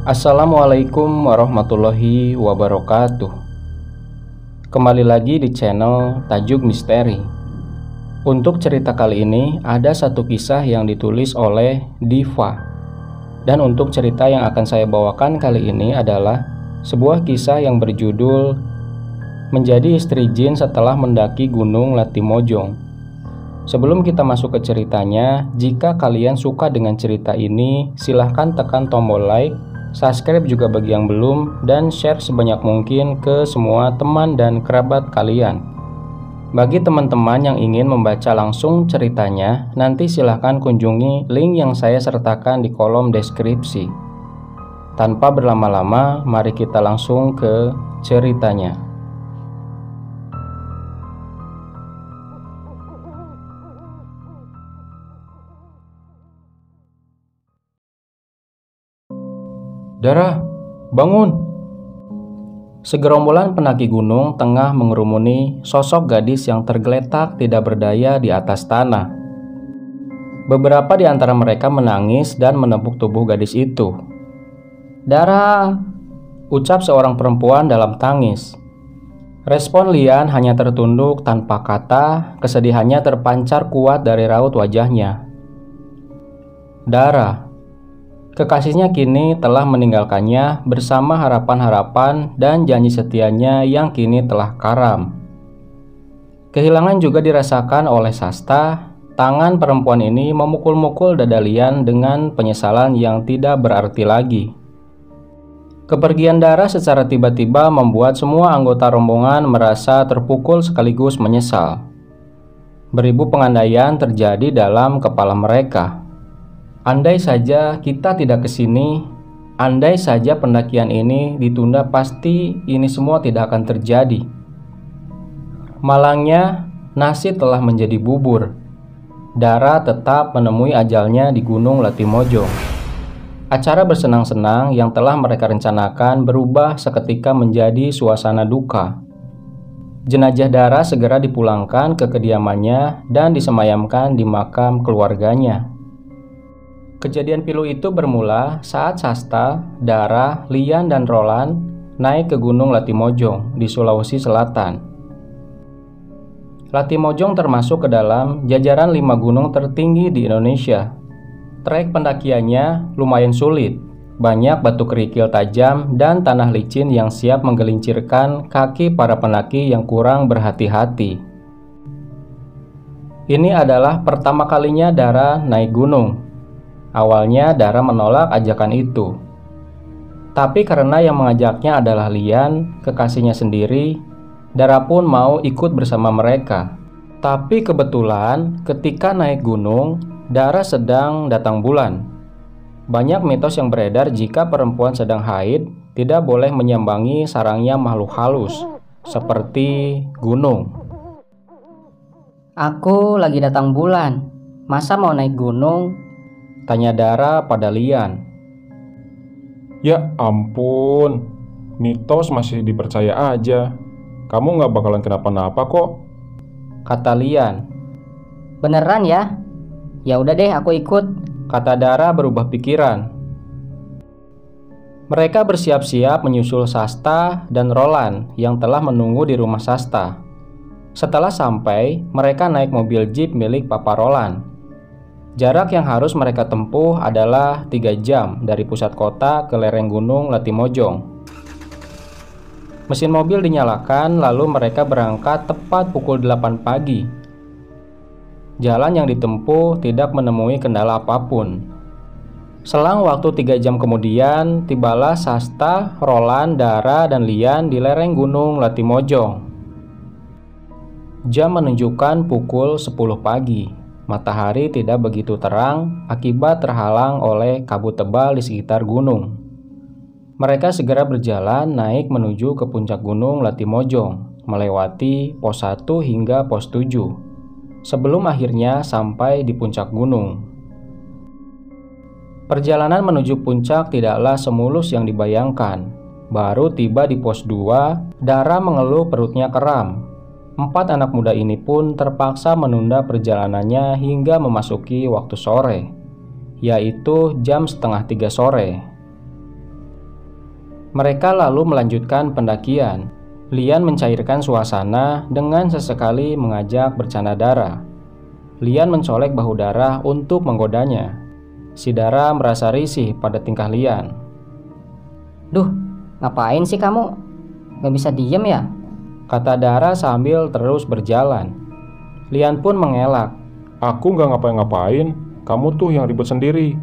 Assalamualaikum warahmatullahi wabarakatuh. Kembali lagi di channel Tajuk Misteri. Untuk cerita kali ini ada satu kisah yang ditulis oleh Diva. Dan untuk cerita yang akan saya bawakan kali ini adalah sebuah kisah yang berjudul Menjadi Istri Jin Setelah Mendaki Gunung Latimojong. Sebelum kita masuk ke ceritanya, jika kalian suka dengan cerita ini, silahkan tekan tombol like, subscribe juga bagi yang belum, dan share sebanyak mungkin ke semua teman dan kerabat kalian. Bagi teman-teman yang ingin membaca langsung ceritanya, nanti silahkan kunjungi link yang saya sertakan di kolom deskripsi. Tanpa berlama-lama, mari kita langsung ke ceritanya. Dara, bangun! Segerombolan pendaki gunung tengah mengerumuni sosok gadis yang tergeletak tidak berdaya di atas tanah. Beberapa di antara mereka menangis dan menepuk tubuh gadis itu. "Dara!" ucap seorang perempuan dalam tangis. Respon Lian hanya tertunduk tanpa kata, kesedihannya terpancar kuat dari raut wajahnya. Dara, kekasihnya kini telah meninggalkannya bersama harapan-harapan dan janji setianya yang kini telah karam. Kehilangan juga dirasakan oleh Sasta. Tangan perempuan ini memukul-mukul dada Lian dengan penyesalan yang tidak berarti lagi. Kepergian Dara secara tiba-tiba membuat semua anggota rombongan merasa terpukul sekaligus menyesal. Beribu pengandaian terjadi dalam kepala mereka. Andai saja kita tidak ke sini, andai saja pendakian ini ditunda, pasti ini semua tidak akan terjadi. Malangnya, nasi telah menjadi bubur. Dara tetap menemui ajalnya di Gunung Latimojong. Acara bersenang-senang yang telah mereka rencanakan berubah seketika menjadi suasana duka. Jenazah Dara segera dipulangkan ke kediamannya dan disemayamkan di makam keluarganya. Kejadian pilu itu bermula saat Sasta, Dara, Lian, dan Roland naik ke Gunung Latimojong di Sulawesi Selatan. Latimojong termasuk ke dalam jajaran 5 gunung tertinggi di Indonesia. Trek pendakiannya lumayan sulit, banyak batu kerikil tajam dan tanah licin yang siap menggelincirkan kaki para pendaki yang kurang berhati-hati. Ini adalah pertama kalinya Dara naik gunung. Awalnya Dara menolak ajakan itu. Tapi karena yang mengajaknya adalah Lian, kekasihnya sendiri, Dara pun mau ikut bersama mereka. Tapi kebetulan ketika naik gunung, Dara sedang datang bulan. Banyak mitos yang beredar jika perempuan sedang haid tidak boleh menyambangi sarangnya makhluk halus, seperti gunung. "Aku lagi datang bulan, masa mau naik gunung?" tanya Dara pada Lian. Ya ampun, mitos masih dipercaya aja. Kamu gak bakalan kenapa-napa kok, kata Lian. "Beneran ya? Ya udah deh, aku ikut," kata Dara berubah pikiran. Mereka bersiap-siap menyusul Sasta dan Roland yang telah menunggu di rumah Sasta. Setelah sampai, mereka naik mobil jeep milik Papa Roland. Jarak yang harus mereka tempuh adalah 3 jam dari pusat kota ke lereng Gunung Latimojong. Mesin mobil dinyalakan, lalu mereka berangkat tepat pukul 8 pagi. Jalan yang ditempuh tidak menemui kendala apapun. Selang waktu 3 jam kemudian, tibalah Sasta, Roland, Dara, dan Lian di lereng Gunung Latimojong. Jam menunjukkan pukul 10 pagi. Matahari tidak begitu terang akibat terhalang oleh kabut tebal di sekitar gunung. Mereka segera berjalan naik menuju ke puncak Gunung Latimojong, melewati pos 1 hingga pos 7, sebelum akhirnya sampai di puncak gunung. Perjalanan menuju puncak tidaklah semulus yang dibayangkan. Baru tiba di pos 2, Dara mengeluh perutnya kram. 4 anak muda ini pun terpaksa menunda perjalanannya hingga memasuki waktu sore, yaitu jam setengah 3 sore. Mereka lalu melanjutkan pendakian. Lian mencairkan suasana dengan sesekali mengajak bercanda Dara. Lian mencolek bahu Dara untuk menggodanya. Si Dara merasa risih pada tingkah Lian. Duh, ngapain sih kamu? Gak bisa diem ya? Kata Dara sambil terus berjalan. Lian pun mengelak. Aku nggak ngapa-ngapain, kamu tuh yang ribut sendiri.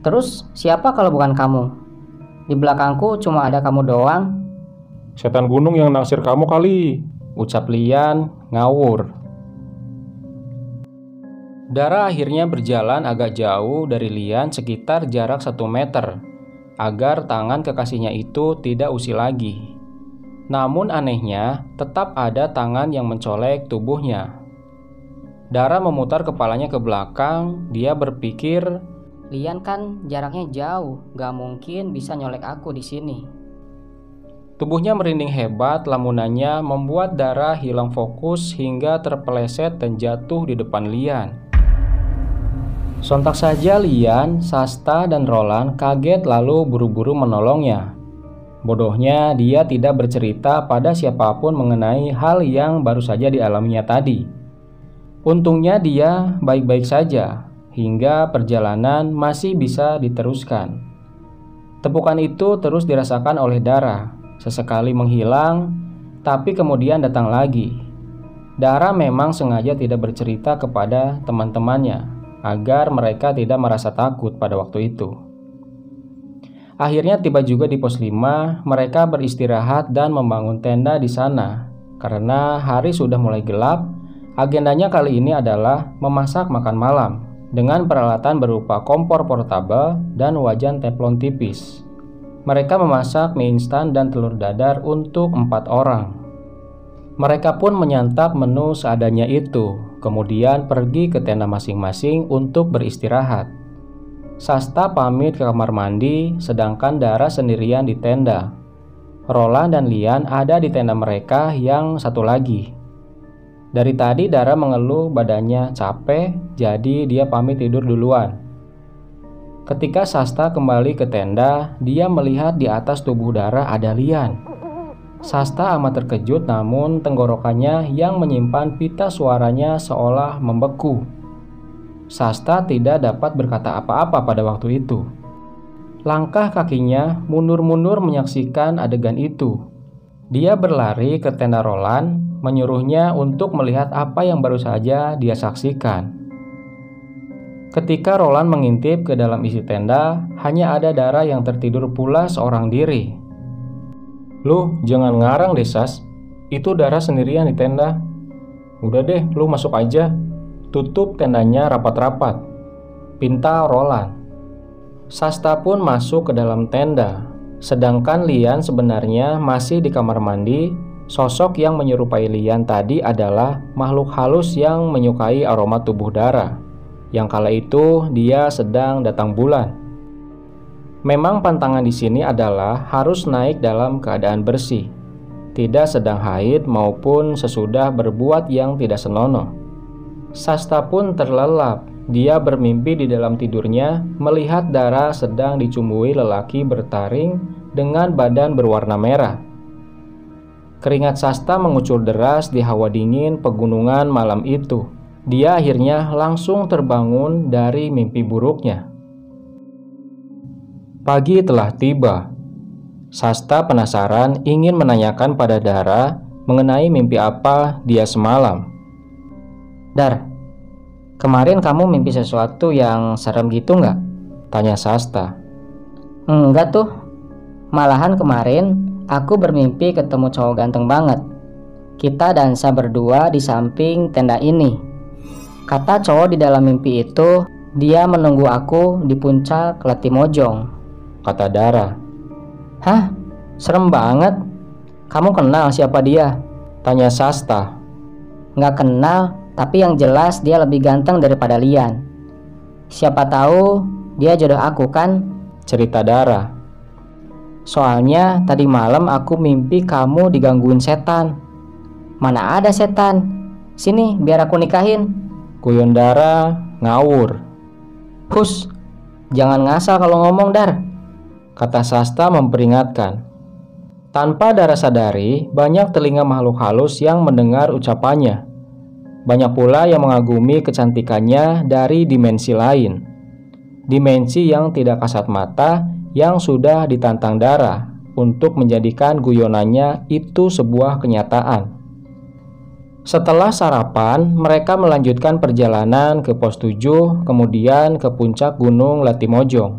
Terus siapa kalau bukan kamu? Di belakangku cuma ada kamu doang. Setan gunung yang naksir kamu kali. Ucap Lian ngawur. Dara akhirnya berjalan agak jauh dari Lian sekitar jarak 1 meter agar tangan kekasihnya itu tidak usil lagi. Namun anehnya tetap ada tangan yang mencolek tubuhnya. Dara memutar kepalanya ke belakang. Dia berpikir, Lian kan jaraknya jauh, gak mungkin bisa nyolek aku di sini. tubuhnya merinding hebat. Lamunannya membuat Dara hilang fokus hingga terpeleset dan jatuh di depan Lian. Sontak saja Lian, Sasta, dan Roland kaget lalu buru-buru menolongnya. Bodohnya dia tidak bercerita pada siapapun mengenai hal yang baru saja dialaminya tadi. Untungnya dia baik-baik saja hingga perjalanan masih bisa diteruskan. Tepukan itu terus dirasakan oleh Dara. Sesekali menghilang, tapi kemudian datang lagi. Dara memang sengaja tidak bercerita kepada teman-temannya agar mereka tidak merasa takut pada waktu itu. Akhirnya tiba juga di pos 5. Mereka beristirahat dan membangun tenda di sana. Karena hari sudah mulai gelap, agendanya kali ini adalah memasak makan malam dengan peralatan berupa kompor portabel dan wajan teflon tipis. Mereka memasak mie instan dan telur dadar untuk 4 orang. Mereka pun menyantap menu seadanya itu, kemudian pergi ke tenda masing-masing untuk beristirahat. Sasta pamit ke kamar mandi, sedangkan Dara sendirian di tenda. Roland dan Lian ada di tenda mereka yang satu lagi. Dari tadi Dara mengeluh badannya capek, jadi dia pamit tidur duluan. Ketika Sasta kembali ke tenda, dia melihat di atas tubuh Dara ada Lian. Sasta amat terkejut, namun tenggorokannya yang menyimpan pita suaranya seolah membeku. Sasta tidak dapat berkata apa-apa pada waktu itu. Langkah kakinya mundur-mundur menyaksikan adegan itu. Dia berlari ke tenda Roland, menyuruhnya untuk melihat apa yang baru saja dia saksikan. Ketika Roland mengintip ke dalam isi tenda, hanya ada Dara yang tertidur pula seorang diri. "Lu jangan ngarang deh, Sas. Itu Dara sendirian di tenda. Udah deh, lu masuk aja. Tutup tendanya rapat-rapat," pinta Roland. Sasta pun masuk ke dalam tenda. Sedangkan Lian sebenarnya masih di kamar mandi. Sosok yang menyerupai Lian tadi adalah makhluk halus yang menyukai aroma tubuh Dara. Yang kala itu dia sedang datang bulan. Memang pantangan di sini adalah harus naik dalam keadaan bersih, tidak sedang haid maupun sesudah berbuat yang tidak senonoh. Sasta pun terlelap. Dia bermimpi di dalam tidurnya melihat Dara sedang dicumbui lelaki bertaring dengan badan berwarna merah. Keringat Sasta mengucur deras di hawa dingin pegunungan malam itu. Dia akhirnya langsung terbangun dari mimpi buruknya. Pagi telah tiba. Sasta penasaran ingin menanyakan pada Dara mengenai mimpi apa dia semalam. Dar, kemarin kamu mimpi sesuatu yang serem gitu nggak? Tanya Sasta. Enggak tuh. Malahan kemarin aku bermimpi ketemu cowok ganteng banget. Kita dansa berdua di samping tenda ini. Kata cowok di dalam mimpi itu, dia menunggu aku di puncak Latimojong. Kata Dara. Hah? Serem banget. Kamu kenal siapa dia? Tanya Sasta. Nggak kenal, tapi yang jelas dia lebih ganteng daripada Lian. Siapa tahu dia jodoh aku kan? Cerita Dara. Soalnya tadi malam aku mimpi kamu digangguin setan. Mana ada setan? Sini biar aku nikahin. Guyon Dara ngawur. Hus, jangan ngasal kalau ngomong, Dar. Kata Sasta memperingatkan. Tanpa Dara sadari, banyak telinga makhluk halus yang mendengar ucapannya. Banyak pula yang mengagumi kecantikannya dari dimensi lain. Dimensi yang tidak kasat mata yang sudah ditantang Dara untuk menjadikan guyonannya itu sebuah kenyataan. Setelah sarapan, mereka melanjutkan perjalanan ke pos 7, kemudian ke puncak Gunung Latimojong.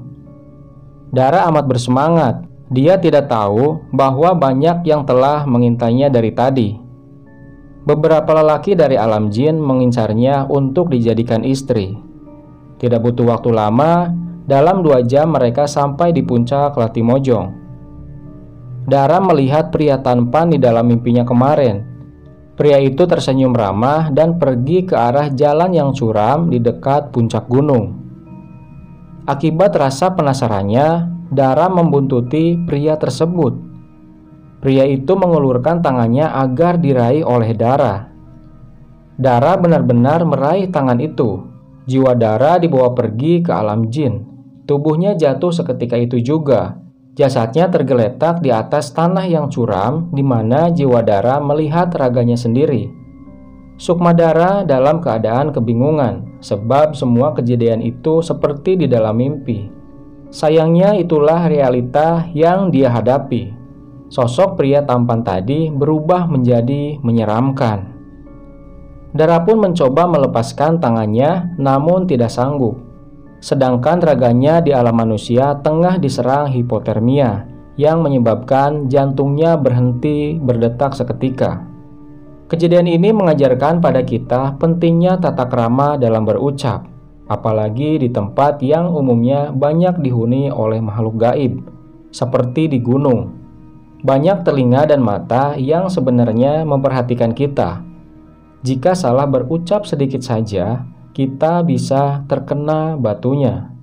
Dara amat bersemangat. Dia tidak tahu bahwa banyak yang telah mengintainya dari tadi. Beberapa lelaki dari alam jin mengincarnya untuk dijadikan istri. Tidak butuh waktu lama, dalam 2 jam mereka sampai di puncak Latimojong. Dara melihat pria tampan di dalam mimpinya kemarin. Pria itu tersenyum ramah dan pergi ke arah jalan yang curam di dekat puncak gunung. Akibat rasa penasarannya, Dara membuntuti pria tersebut. Pria itu mengulurkan tangannya agar diraih oleh Dara. Dara benar-benar meraih tangan itu. Jiwa Dara dibawa pergi ke alam jin. Tubuhnya jatuh seketika itu juga. Jasadnya tergeletak di atas tanah yang curam, di mana jiwa Dara melihat raganya sendiri. Sukma Dara dalam keadaan kebingungan, sebab semua kejadian itu seperti di dalam mimpi. Sayangnya itulah realita yang dia hadapi. Sosok pria tampan tadi berubah menjadi menyeramkan. Dara pun mencoba melepaskan tangannya, namun tidak sanggup. Sedangkan raganya di alam manusia tengah diserang hipotermia yang menyebabkan jantungnya berhenti berdetak seketika. Kejadian ini mengajarkan pada kita pentingnya tata krama dalam berucap, apalagi di tempat yang umumnya banyak dihuni oleh makhluk gaib, seperti di gunung. Banyak telinga dan mata yang sebenarnya memperhatikan kita. Jika salah berucap sedikit saja, kita bisa terkena batunya.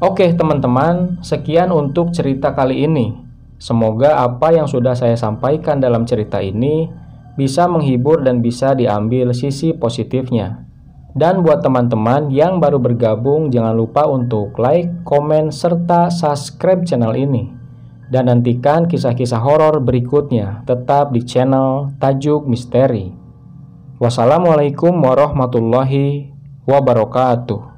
Oke teman-teman, sekian untuk cerita kali ini. Semoga apa yang sudah saya sampaikan dalam cerita ini bisa menghibur dan bisa diambil sisi positifnya. Dan buat teman-teman yang baru bergabung, jangan lupa untuk like, komen, serta subscribe channel ini. Dan nantikan kisah-kisah horor berikutnya tetap di channel Tajuk Misteri. Wassalamualaikum warahmatullahi wabarakatuh.